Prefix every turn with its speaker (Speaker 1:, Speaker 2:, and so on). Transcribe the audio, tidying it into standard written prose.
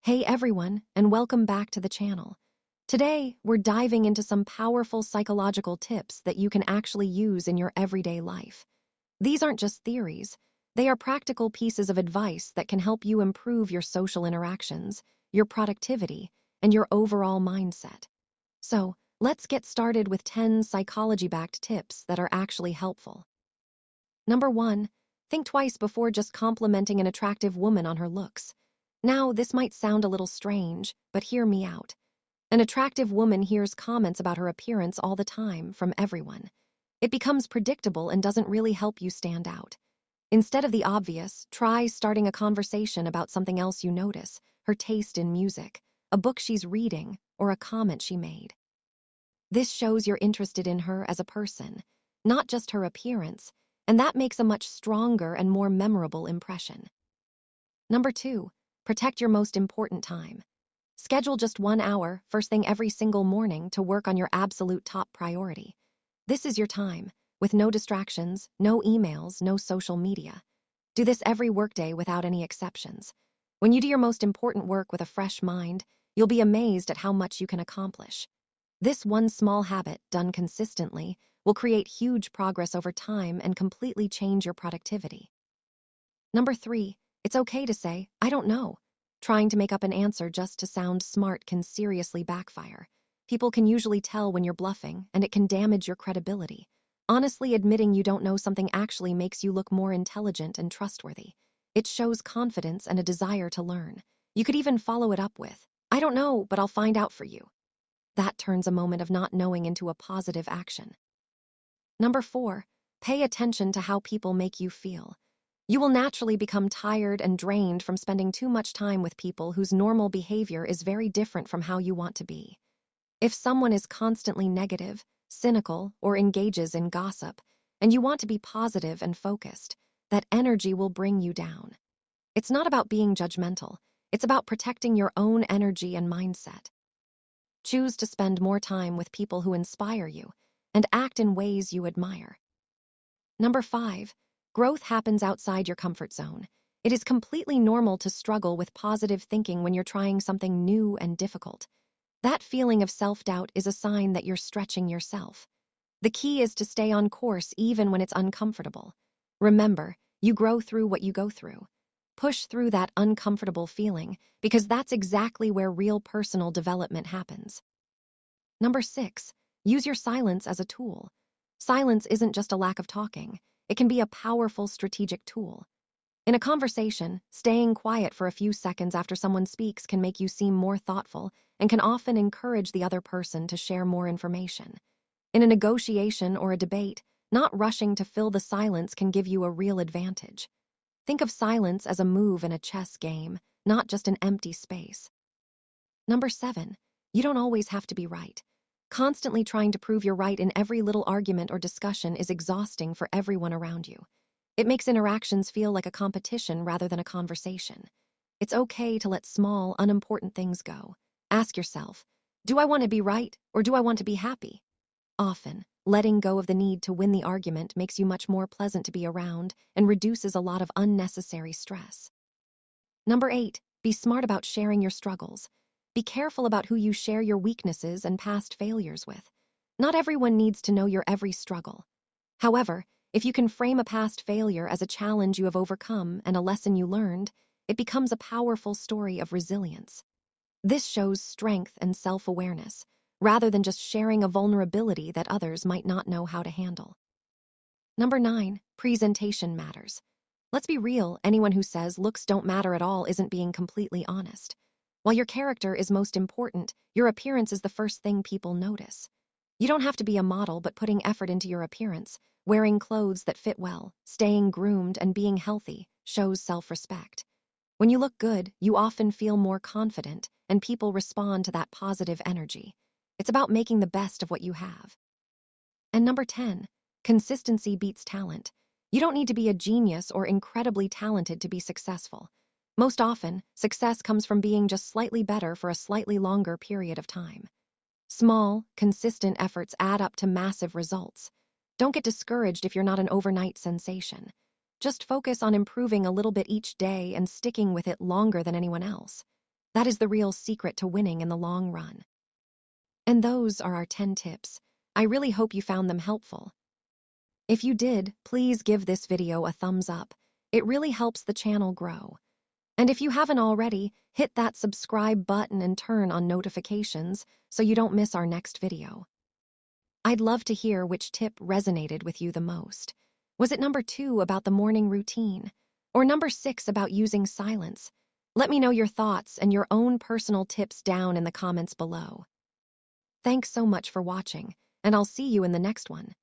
Speaker 1: Hey everyone, and welcome back to the channel. Today, we're diving into some powerful psychological tips that you can actually use in your everyday life. These aren't just theories, they are practical pieces of advice that can help you improve your social interactions, your productivity, and your overall mindset. So, let's get started with 10 psychology-backed tips that are actually helpful. Number 1, think twice before just complimenting an attractive woman on her looks. Now, this might sound a little strange, but hear me out. An attractive woman hears comments about her appearance all the time from everyone. It becomes predictable and doesn't really help you stand out. Instead of the obvious, try starting a conversation about something else you notice, her taste in music, a book she's reading, or a comment she made. This shows you're interested in her as a person, not just her appearance, and that makes a much stronger and more memorable impression. Number 2, protect your most important time. Schedule just 1 hour, first thing every single morning, to work on your absolute top priority. This is your time, with no distractions, no emails, no social media. Do this every workday without any exceptions. When you do your most important work with a fresh mind, you'll be amazed at how much you can accomplish. This one small habit, done consistently, will create huge progress over time and completely change your productivity. Number 3, it's okay to say, I don't know. Trying to make up an answer just to sound smart can seriously backfire. People can usually tell when you're bluffing, and it can damage your credibility. Honestly, admitting you don't know something actually makes you look more intelligent and trustworthy. It shows confidence and a desire to learn. You could even follow it up with, I don't know, but I'll find out for you. That turns a moment of not knowing into a positive action. Number 4, pay attention to how people make you feel. You will naturally become tired and drained from spending too much time with people whose normal behavior is very different from how you want to be. If someone is constantly negative, cynical, or engages in gossip, and you want to be positive and focused, that energy will bring you down. It's not about being judgmental, it's about protecting your own energy and mindset. Choose to spend more time with people who inspire you and act in ways you admire. Number 5, growth happens outside your comfort zone. It is completely normal to struggle with positive thinking when you're trying something new and difficult. That feeling of self-doubt is a sign that you're stretching yourself. The key is to stay on course even when it's uncomfortable. Remember, you grow through what you go through. Push through that uncomfortable feeling, because that's exactly where real personal development happens. Number 6, use your silence as a tool. Silence isn't just a lack of talking. It can be a powerful strategic tool. In a conversation, staying quiet for a few seconds after someone speaks can make you seem more thoughtful and can often encourage the other person to share more information. In a negotiation or a debate, not rushing to fill the silence can give you a real advantage. Think of silence as a move in a chess game, not just an empty space. Number 7, you don't always have to be right. Constantly trying to prove you're right in every little argument or discussion is exhausting for everyone around you. It makes interactions feel like a competition rather than a conversation. It's okay to let small, unimportant things go. Ask yourself, do I want to be right or do I want to be happy? Often, letting go of the need to win the argument makes you much more pleasant to be around and reduces a lot of unnecessary stress. Number 8, be smart about sharing your struggles. Be careful about who you share your weaknesses and past failures with. Not everyone needs to know your every struggle. However, if you can frame a past failure as a challenge you have overcome and a lesson you learned, it becomes a powerful story of resilience. This shows strength and self-awareness, rather than just sharing a vulnerability that others might not know how to handle. Number 9, presentation matters. Let's be real, anyone who says looks don't matter at all isn't being completely honest. While your character is most important, your appearance is the first thing people notice. You don't have to be a model, but putting effort into your appearance, wearing clothes that fit well, staying groomed, and being healthy shows self-respect. When you look good, you often feel more confident, and people respond to that positive energy. It's about making the best of what you have. And number 10, consistency beats talent. You don't need to be a genius or incredibly talented to be successful. Most often, success comes from being just slightly better for a slightly longer period of time. Small, consistent efforts add up to massive results. Don't get discouraged if you're not an overnight sensation. Just focus on improving a little bit each day and sticking with it longer than anyone else. That is the real secret to winning in the long run. And those are our 10 tips. I really hope you found them helpful. If you did, please give this video a thumbs up. It really helps the channel grow. And if you haven't already, hit that subscribe button and turn on notifications so you don't miss our next video. I'd love to hear which tip resonated with you the most. Was it number 2 about the morning routine? Or number 6 about using silence? Let me know your thoughts and your own personal tips down in the comments below. Thanks so much for watching, and I'll see you in the next one.